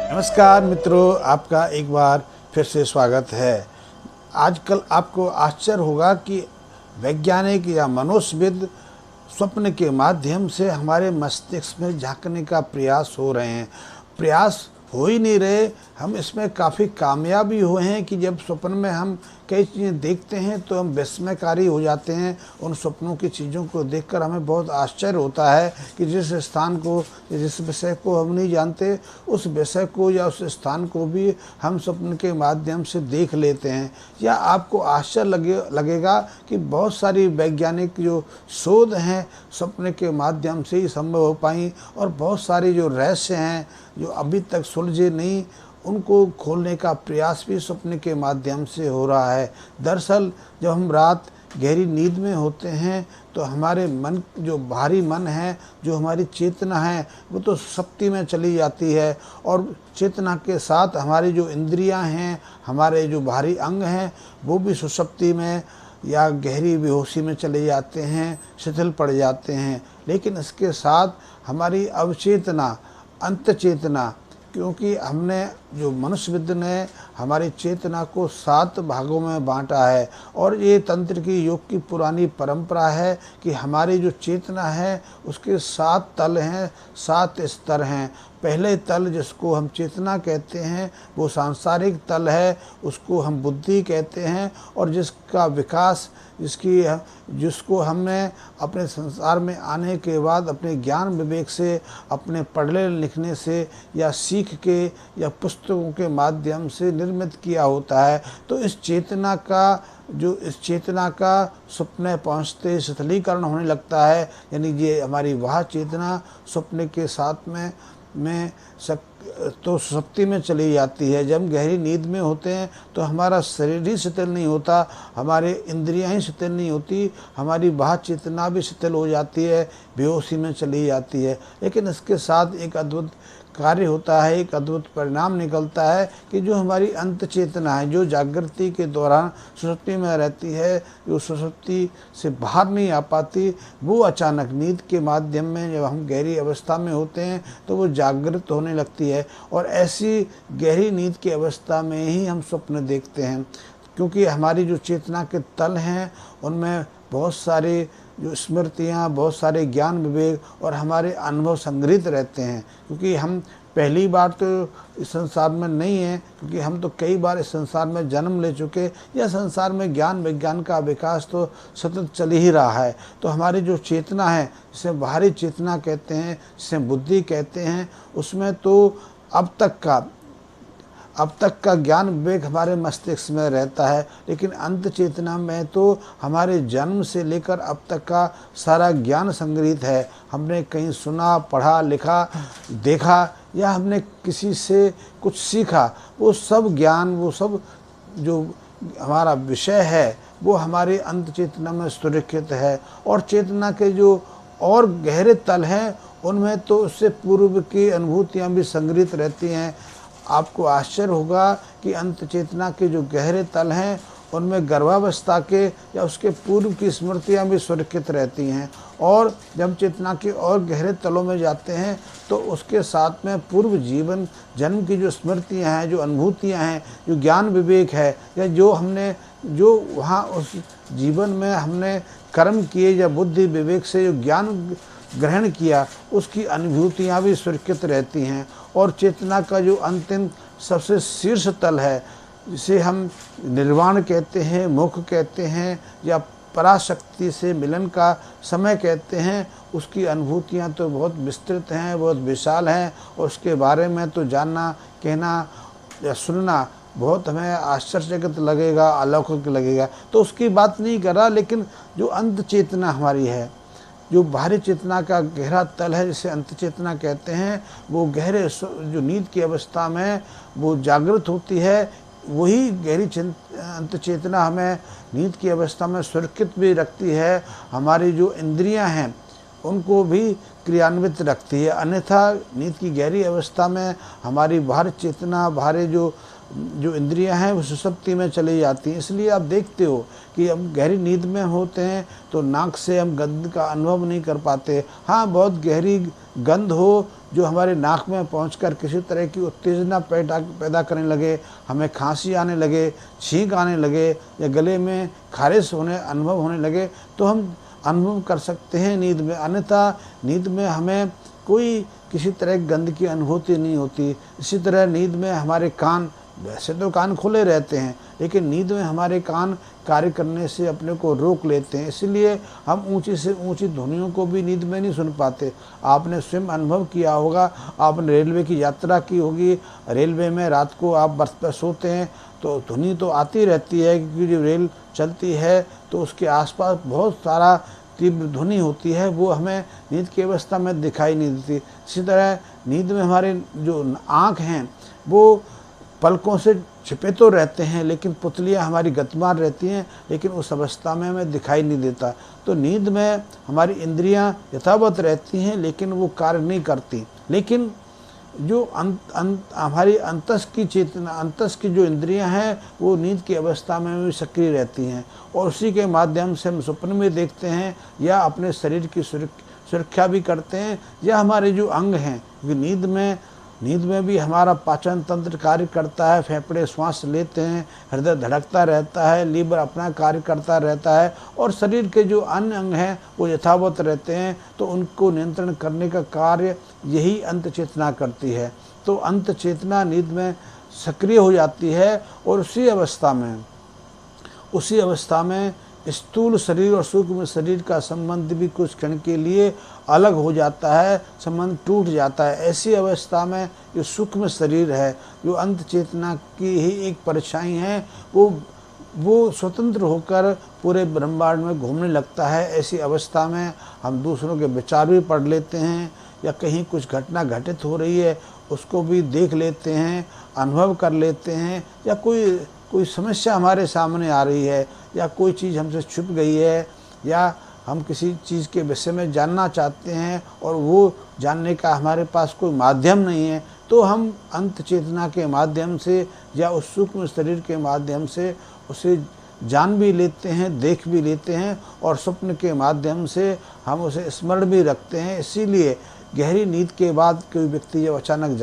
नमस्कार मित्रों, आपका एक बार फिर से स्वागत है। आजकल आपको आश्चर्य होगा कि वैज्ञानिक या मनोविद स्वप्न के माध्यम से हमारे मस्तिष्क में झांकने का प्रयास हो रहे हैं। प्रयास हो ही नहीं रहे, हम इसमें काफ़ी कामयाब भी हुए हैं कि जब स्वप्न में हम कई चीज़ें देखते हैं तो हम विस्मयकारी हो जाते हैं। उन स्वप्नों की चीज़ों को देखकर हमें बहुत आश्चर्य होता है कि जिस स्थान को, जिस विषय को हम नहीं जानते, उस विषय को या उस स्थान को भी हम स्वप्न के माध्यम से देख लेते हैं। या आपको आश्चर्य लगेगा कि बहुत सारी वैज्ञानिक जो शोध हैं स्वप्न के माध्यम से ही संभव हो पाई, और बहुत सारे जो रहस्य हैं जो अभी तक सुलझे नहीं, उनको खोलने का प्रयास भी स्वप्न के माध्यम से हो रहा है। दरअसल जब हम रात गहरी नींद में होते हैं तो हमारे मन, जो भारी मन है, जो हमारी चेतना है, वो तो सुषुप्ति में चली जाती है, और चेतना के साथ हमारी जो इंद्रियां हैं, हमारे जो भारी अंग हैं, वो भी सुषुप्ति में या गहरी बेहोशी में चले जाते हैं, शिथिल पड़ जाते हैं। लेकिन इसके साथ हमारी अवचेतना, अंत चेतना, क्योंकि हमने, जो मनुष्यविद ने हमारी चेतना को 7 भागों में बांटा है, और ये तंत्र की योग की पुरानी परंपरा है कि हमारी जो चेतना है उसके 7 तल हैं, 7 स्तर हैं। पहले तल जिसको हम चेतना कहते हैं वो सांसारिक तल है, उसको हम बुद्धि कहते हैं, और जिसका विकास, जिसको हमने अपने संसार में आने के बाद अपने ज्ञान विवेक से, अपने पढ़ने लिखने से, या सीख के, या पुस्तकों के माध्यम से निर्मित किया होता है। तो इस चेतना का स्वप्न पहुँचते शिथिलीकरण होने लगता है, यानी ये हमारी वह चेतना स्वप्न के साथ में तो सुषुप्ति में चली जाती है। जब हम गहरी नींद में होते हैं तो हमारा शरीर ही शिथिल नहीं होता, हमारे इंद्रियां ही शिथिल नहीं होती, हमारी बाह्य चेतना भी शिथिल हो जाती है, बेहोशी में चली जाती है। लेकिन इसके साथ एक अद्भुत कार्य होता है, एक अद्भुत परिणाम निकलता है कि जो हमारी अंत चेतना है, जो जागृति के दौरान सुषुप्ति में रहती है, जो सुषुप्ति से बाहर नहीं आ पाती, वो अचानक नींद के माध्यम में, जब हम गहरी अवस्था में होते हैं तो वो जागृत होने लगती है। और ऐसी गहरी नींद की अवस्था में ही हम स्वप्न देखते हैं, क्योंकि हमारी जो चेतना के तल हैं उनमें बहुत सारे जो स्मृतियाँ, बहुत सारे ज्ञान विवेक और हमारे अनुभव संग्रहित रहते हैं। क्योंकि हम पहली बार तो इस संसार में नहीं हैं, क्योंकि हम तो कई बार इस संसार में जन्म ले चुके, या संसार में ज्ञान विज्ञान का विकास तो सतत चल ही रहा है। तो हमारी जो चेतना है, जिसे बाहरी चेतना कहते हैं, जिसे बुद्धि कहते हैं, उसमें तो अब तक का ज्ञान विवेक हमारे मस्तिष्क में रहता है। लेकिन अंत चेतना में तो हमारे जन्म से लेकर अब तक का सारा ज्ञान संग्रहित है। हमने कहीं सुना, पढ़ा, लिखा, देखा, या हमने किसी से कुछ सीखा, वो सब ज्ञान, वो सब जो हमारा विषय है, वो हमारे अंत चेतना में सुरक्षित है। और चेतना के जो और गहरे तल हैं, उनमें तो उससे पूर्व की अनुभूतियाँ भी संग्रहित रहती हैं। आपको आश्चर्य होगा कि अंत चेतना के जो गहरे तल हैं उनमें गर्भावस्था के या उसके पूर्व की स्मृतियाँ भी सुरक्षित रहती हैं। और जब चेतना के और गहरे तलों में जाते हैं तो उसके साथ में पूर्व जीवन जन्म की जो स्मृतियाँ हैं, जो अनुभूतियाँ हैं, जो ज्ञान विवेक है, या जो वहाँ उस जीवन में हमने कर्म किए या बुद्धि विवेक से जो ज्ञान ग्रहण किया, उसकी अनुभूतियाँ भी सुरक्षित रहती हैं। और चेतना का जो अंतिम सबसे शीर्ष तल है, जिसे हम निर्वाण कहते हैं, मोक्ष कहते हैं, या पराशक्ति से मिलन का समय कहते हैं, उसकी अनुभूतियाँ तो बहुत विस्तृत हैं, बहुत विशाल हैं, और उसके बारे में तो जानना, कहना या सुनना बहुत हमें आश्चर्यचकित लगेगा, अलौकिक लगेगा। तो उसकी बात नहीं कर रहा, लेकिन जो अंत चेतना हमारी है, जो बाहरी चेतना का गहरा तल है, जिसे अंत चेतना कहते हैं, वो गहरे जो नींद की अवस्था में वो जागृत होती है। वही गहरी अंत चेतना हमें नींद की अवस्था में सुरक्षित भी रखती है, हमारी जो इंद्रियां हैं उनको भी क्रियान्वित रखती है। अन्यथा नींद की गहरी अवस्था में हमारी बाहरी चेतना, बाहरी जो जो इंद्रियां हैं वो सुसुप्ति में चली जाती हैं। इसलिए आप देखते हो कि हम गहरी नींद में होते हैं तो नाक से हम गंध का अनुभव नहीं कर पाते। हाँ, बहुत गहरी गंध हो जो हमारे नाक में पहुंचकर किसी तरह की उत्तेजना पैदा करने लगे, हमें खांसी आने लगे, छींक आने लगे या गले में खारिश अनुभव होने लगे, तो हम अनुभव कर सकते हैं नींद में। अन्यथा नींद में हमें कोई किसी तरह की गंध की अनुभूति नहीं होती। इसी तरह नींद में हमारे कान, वैसे तो कान खुले रहते हैं, लेकिन नींद में हमारे कान कार्य करने से अपने को रोक लेते हैं। इसलिए हम ऊंची से ऊंची ध्वनियों को भी नींद में नहीं सुन पाते। आपने स्वयं अनुभव किया होगा, आपने रेलवे की यात्रा की होगी, रेलवे में रात को आप बर्थ पर सोते हैं तो ध्वनि तो आती रहती है, क्योंकि जो रेल चलती है तो उसके आसपास बहुत सारा तीव्र ध्वनि होती है, वो हमें नींद की अवस्था में दिखाई नहीं देती। इसी तरह नींद में हमारे जो आँख हैं वो पलकों से छिपे तो रहते हैं, लेकिन पुतलियाँ हमारी गतिमान रहती हैं, लेकिन उस अवस्था में हमें दिखाई नहीं देता। तो नींद में हमारी इंद्रियां यथावत रहती हैं, लेकिन वो कार्य नहीं करती। लेकिन जो हमारी अंतस की चेतना, अंतस की जो इंद्रियां हैं वो नींद की अवस्था में भी सक्रिय रहती हैं, और उसी के माध्यम से हम स्वप्न में देखते हैं या अपने शरीर की सुरक्षा भी करते हैं, या हमारे जो अंग हैं, क्योंकि नींद में भी हमारा पाचन तंत्र कार्य करता है, फेफड़े श्वास लेते हैं, हृदय धड़कता रहता है, लीवर अपना कार्य करता रहता है, और शरीर के जो अन्य अंग हैं वो यथावत रहते हैं। तो उनको नियंत्रण करने का कार्य यही अंत चेतना करती है। तो अंत चेतना नींद में सक्रिय हो जाती है, और उसी अवस्था में स्थूल शरीर और सूक्ष्म शरीर का संबंध भी कुछ क्षण के लिए अलग हो जाता है, संबंध टूट जाता है। ऐसी अवस्था में जो सूक्ष्म शरीर है, जो अंत चेतना की ही एक परछाई है, वो स्वतंत्र होकर पूरे ब्रह्मांड में घूमने लगता है। ऐसी अवस्था में हम दूसरों के विचार भी पढ़ लेते हैं, या कहीं कुछ घटना घटित हो रही है उसको भी देख लेते हैं, अनुभव कर लेते हैं, या कोई समस्या हमारे सामने आ रही है, या कोई चीज़ हमसे छुप गई है, या हम किसी चीज़ के विषय में जानना चाहते हैं और वो जानने का हमारे पास कोई माध्यम नहीं है, तो हम अंत चेतना के माध्यम से या उस सूक्ष्म शरीर के माध्यम से उसे जान भी लेते हैं, देख भी लेते हैं, और स्वप्न के माध्यम से हम उसे स्मरण भी रखते हैं। इसीलिए गहरी नींद के बाद कोई व्यक्ति जब अचानक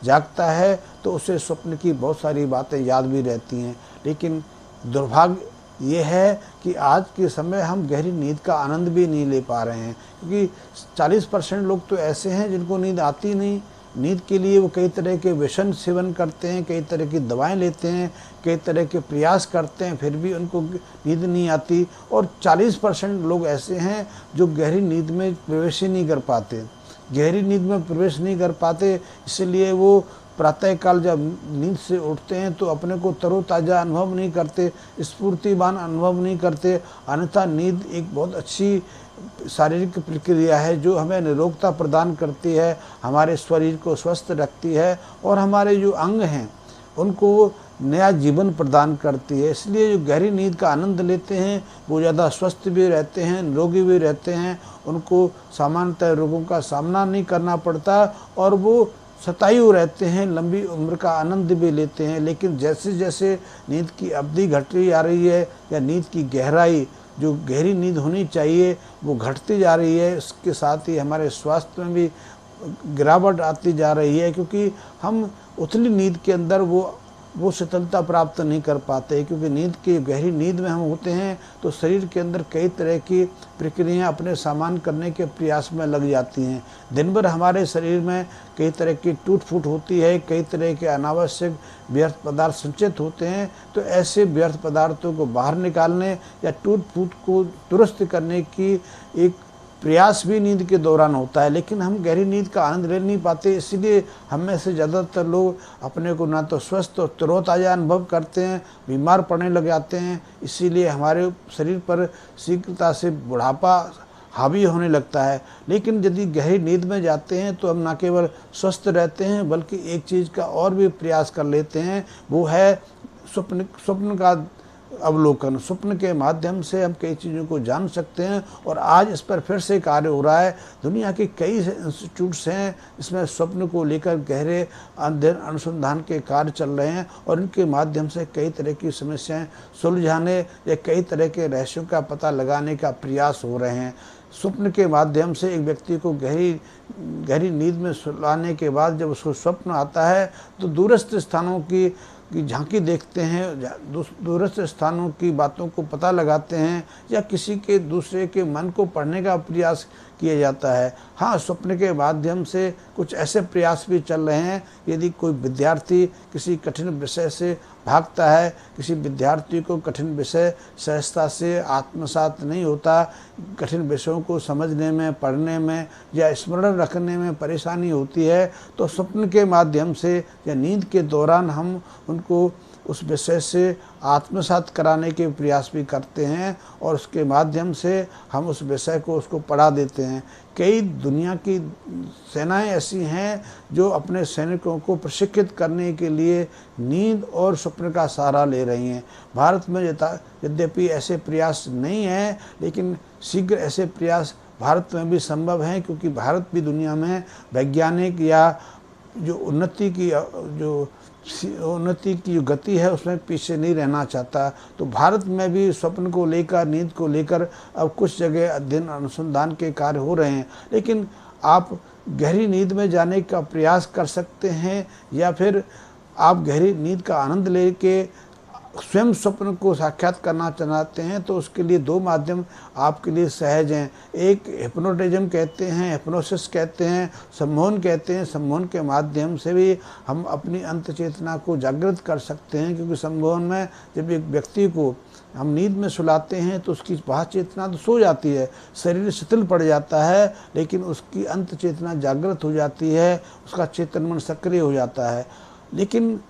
जागता है तो उसे स्वप्न की बहुत सारी बातें याद भी रहती हैं। लेकिन दुर्भाग्य ये है कि आज के समय हम गहरी नींद का आनंद भी नहीं ले पा रहे हैं, क्योंकि 40% लोग तो ऐसे हैं जिनको नींद आती नहीं। नींद के लिए वो कई तरह के व्यसन सेवन करते हैं, कई तरह की दवाएं लेते हैं, कई तरह के प्रयास करते हैं, फिर भी उनको नींद नहीं आती। और 40% लोग ऐसे हैं जो गहरी नींद में प्रवेश ही नहीं कर पाते। गहरी नींद में प्रवेश नहीं कर पाते, इसलिए वो प्रातःकाल जब नींद से उठते हैं तो अपने को तरोताज़ा अनुभव नहीं करते, स्फूर्तिवान अनुभव नहीं करते। अन्यथा नींद एक बहुत अच्छी शारीरिक प्रक्रिया है जो हमें निरोगता प्रदान करती है, हमारे शरीर को स्वस्थ रखती है, और हमारे जो अंग हैं उनको नया जीवन प्रदान करती है। इसलिए जो गहरी नींद का आनंद लेते हैं वो ज़्यादा स्वस्थ भी रहते हैं, निरोगी भी रहते हैं, उनको सामान्यतः रोगों का सामना नहीं करना पड़ता, और वो शतायु रहते हैं, लंबी उम्र का आनंद भी लेते हैं। लेकिन जैसे जैसे नींद की अवधि घटती जा रही है, या नींद की गहराई, जो गहरी नींद होनी चाहिए वो घटती जा रही है, इसके साथ ही हमारे स्वास्थ्य में भी गिरावट आती जा रही है, क्योंकि हम उतली नींद के अंदर वो शीतलता प्राप्त नहीं कर पाते। क्योंकि गहरी नींद में हम होते हैं तो शरीर के अंदर कई तरह की प्रक्रियाएं अपने सामान करने के प्रयास में लग जाती हैं। दिन भर हमारे शरीर में कई तरह की टूट फूट होती है, कई तरह के अनावश्यक व्यर्थ पदार्थ संचित होते हैं। तो ऐसे व्यर्थ पदार्थों को बाहर निकालने या टूट फूट को दुरुस्त करने की एक प्रयास भी नींद के दौरान होता है। लेकिन हम गहरी नींद का आनंद ले नहीं पाते, इसलिए हम में से ज़्यादातर लोग अपने को ना तो स्वस्थ और तरोताज़ा अनुभव करते हैं, बीमार पड़ने लग जाते हैं। इसीलिए हमारे शरीर पर शीघ्रता से बुढ़ापा हावी होने लगता है। लेकिन यदि गहरी नींद में जाते हैं तो हम न केवल स्वस्थ रहते हैं, बल्कि एक चीज़ का और भी प्रयास कर लेते हैं, वो है स्वप्न का अवलोकन। स्वप्न के माध्यम से हम कई चीज़ों को जान सकते हैं और आज इस पर फिर से कार्य हो रहा है। दुनिया के कई इंस्टीट्यूट्स हैं इसमें स्वप्न को लेकर गहरे अध्ययन अनुसंधान के कार्य चल रहे हैं और इनके माध्यम से कई तरह की समस्याएं सुलझाने या कई तरह के रहस्यों का पता लगाने का प्रयास हो रहे हैं। स्वप्न के माध्यम से एक व्यक्ति को गहरी नींद में सुलाने के बाद जब उसको स्वप्न आता है तो दूरस्थ स्थानों की झांकी देखते हैं, दूरस्थ स्थानों की बातों को पता लगाते हैं या किसी के दूसरे के मन को पढ़ने का प्रयास किया जाता है। हाँ, स्वप्न के माध्यम से कुछ ऐसे प्रयास भी चल रहे हैं। यदि कोई विद्यार्थी किसी कठिन विषय से भागता है, किसी विद्यार्थी को कठिन विषय सहजता से आत्मसात नहीं होता, कठिन विषयों को समझने में, पढ़ने में या स्मरण रखने में परेशानी होती है, तो स्वप्न के माध्यम से या नींद के दौरान हम उनको उस विषय से आत्मसात कराने के प्रयास भी करते हैं और उसके माध्यम से हम उस विषय को उसको पढ़ा देते हैं। कई दुनिया की सेनाएं ऐसी हैं जो अपने सैनिकों को प्रशिक्षित करने के लिए नींद और स्वप्न का सहारा ले रही हैं। भारत में यद्यपि ऐसे प्रयास नहीं हैं, लेकिन शीघ्र ऐसे प्रयास भारत में भी संभव हैं, क्योंकि भारत भी दुनिया में वैज्ञानिक या जो उन्नति की जो गति है उसमें पीछे नहीं रहना चाहता। तो भारत में भी स्वप्न को लेकर, नींद को लेकर अब कुछ जगह अध्ययन अनुसंधान के कार्य हो रहे हैं। लेकिन आप गहरी नींद में जाने का प्रयास कर सकते हैं या फिर आप गहरी नींद का आनंद लेके स्वयं स्वप्न को साक्षात करना चाहते हैं, तो उसके लिए दो माध्यम आपके लिए सहज हैं। एक हिप्नोटिज्म कहते हैं, हिप्नोसिस कहते हैं, सम्मोहन कहते हैं। सम्मोहन के माध्यम से भी हम अपनी अंत चेतना को जागृत कर सकते हैं, क्योंकि सम्मोहन में जब एक व्यक्ति को हम नींद में सुलाते हैं तो उसकी बाह्य चेतना तो सो जाती है, शरीर शिथिल पड़ जाता है, लेकिन उसकी अंत चेतना जागृत हो जाती है, उसका चेतन मन सक्रिय हो जाता है। लेकिन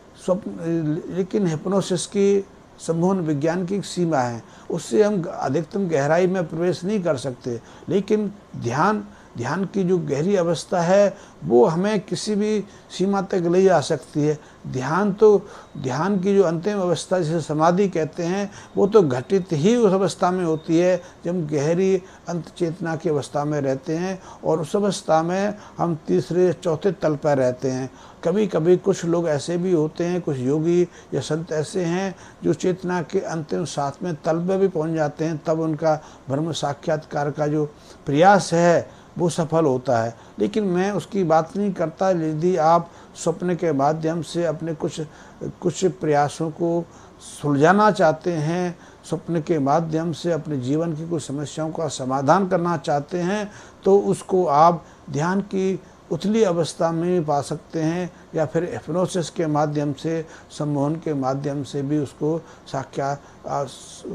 हिप्नोसिस की सम्मोहन विज्ञान की एक सीमा है, उससे हम अधिकतम गहराई में प्रवेश नहीं कर सकते। लेकिन ध्यान की जो गहरी अवस्था है वो हमें किसी भी सीमा तक ले जा सकती है। ध्यान की जो अंतिम अवस्था जिसे समाधि कहते हैं, वो तो घटित ही उस अवस्था में होती है जब हम गहरी अंत चेतना की अवस्था में रहते हैं और उस अवस्था में हम तीसरे चौथे तल पर रहते हैं। कभी कभी कुछ लोग ऐसे भी होते हैं, कुछ योगी या संत ऐसे हैं जो चेतना के अंतिम सातवें तल पर भी पहुंच जाते हैं, तब उनका ब्रह्म साक्षात्कार का जो प्रयास है वो सफल होता है। लेकिन मैं उसकी बात नहीं करता। यदि आप स्वप्न के माध्यम से अपने कुछ प्रयासों को सुलझाना चाहते हैं, स्वप्न के माध्यम से अपने जीवन की कुछ समस्याओं का समाधान करना चाहते हैं, तो उसको आप ध्यान की उथली अवस्था में पा सकते हैं या फिर हिप्नोसिस के माध्यम से, सम्मोहन के माध्यम से भी उसको साक्षात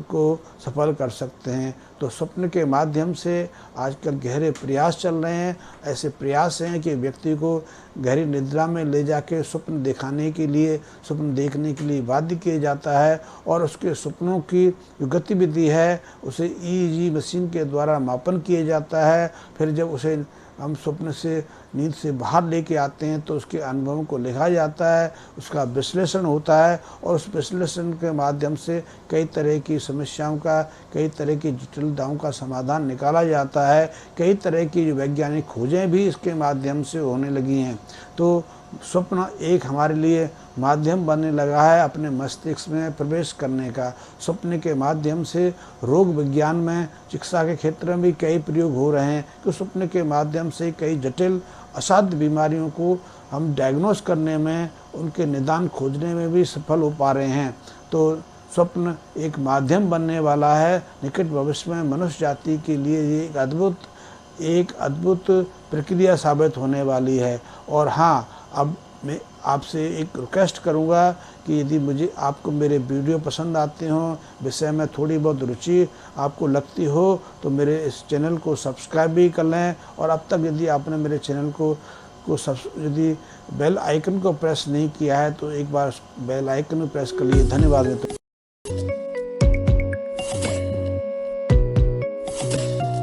को सफल कर सकते हैं। तो स्वप्न के माध्यम से आजकल गहरे प्रयास चल रहे हैं। ऐसे प्रयास हैं कि व्यक्ति को गहरी निद्रा में ले जाके स्वप्न दिखाने के लिए, स्वप्न देखने के लिए बाध्य किया जाता है और उसके स्वप्नों की जो गतिविधि है उसे EEG मशीन के द्वारा मापन किया जाता है। फिर जब उसे हम स्वप्न से, नींद से बाहर लेके आते हैं तो उसके अनुभवों को लिखा जाता है, उसका विश्लेषण होता है और उस विश्लेषण के माध्यम से कई तरह की समस्याओं का, कई तरह की जटिलताओं का समाधान निकाला जाता है। कई तरह की जो वैज्ञानिक खोजें भी इसके माध्यम से होने लगी हैं। तो स्वप्न एक हमारे लिए माध्यम बनने लगा है अपने मस्तिष्क में प्रवेश करने का। स्वप्न के माध्यम से रोग विज्ञान में, चिकित्सा के क्षेत्र में भी कई प्रयोग हो रहे हैं कि स्वप्न के माध्यम से कई जटिल असाध्य बीमारियों को हम डायग्नोस करने में, उनके निदान खोजने में भी सफल हो पा रहे हैं। तो स्वप्न एक माध्यम बनने वाला है। निकट भविष्य में मनुष्य जाति के लिए ये एक अद्भुत प्रक्रिया साबित होने वाली है। और हाँ, अब मैं आपसे एक रिक्वेस्ट करूंगा कि यदि आपको मेरे वीडियो पसंद आते हों, विषय में थोड़ी बहुत रुचि आपको लगती हो, तो मेरे इस चैनल को सब्सक्राइब भी कर लें। और अब तक यदि आपने मेरे चैनल को यदि बेल आइकन को प्रेस नहीं किया है तो एक बार बेल आइकन को प्रेस कर लिए। धन्यवाद।